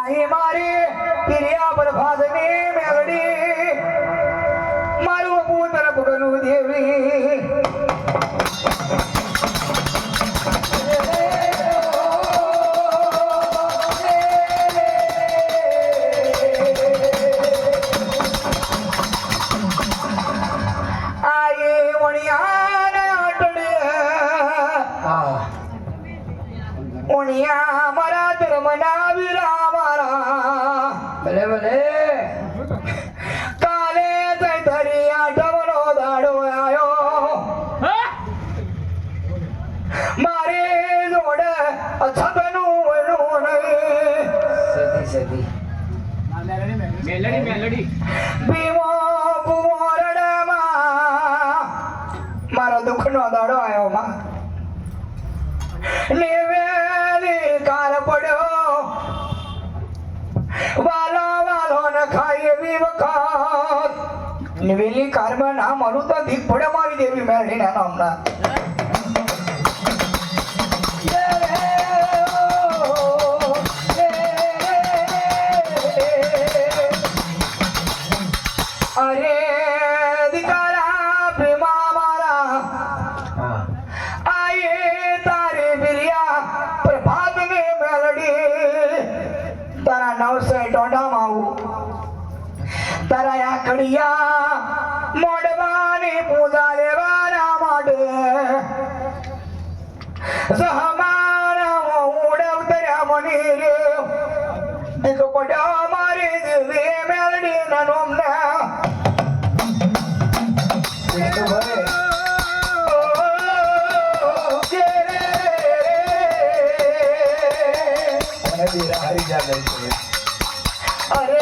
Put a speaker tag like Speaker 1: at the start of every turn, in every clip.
Speaker 1: એ મારી પિરિયા પ્રભાતની મેલડી મારું પુત્ર ભગનું દેવી મારા ધર્મના વીરા મારા
Speaker 2: ભલે ભલે
Speaker 1: કાલે ધરી આઠમનો દાડો આવ્યો મારે જોડે અછતનું વણું નહીં
Speaker 2: સતી
Speaker 3: મેલડી
Speaker 1: ભીમો કુંવરડામાં મારો દુઃખનો દાડો આવ્યો માં નેવેલી કાર પડ્યો વાલો વાલો ન ખાય એવી વખત નેવેલી કારમાં ના મળું તો દીપ પડે મારી દેવી મેળીના નામના અરે દીકરા પ્રેમા મારા આયે તારે બિરિયા પ્રભાત ને મેલડી તારા નવસે ટોડામાં આવું તારા આકડિયા મોડવાની પૂજા લેવાના માટે સહમાના ઉડવતર્યા મની રે દીકો પડ્યો મારી દેવી મેલડી ના નોમના અરે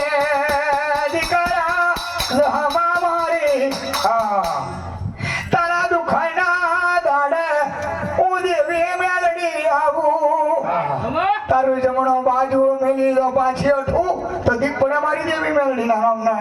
Speaker 1: દીકરા હમા મારી તારા દુખાના દાડે હું દેવી મેલડી આવું તારું જમણો બાજુ મેલી દો પાછી અઠું તો દીપ પડે મારી દેવી મેલડી ના નામના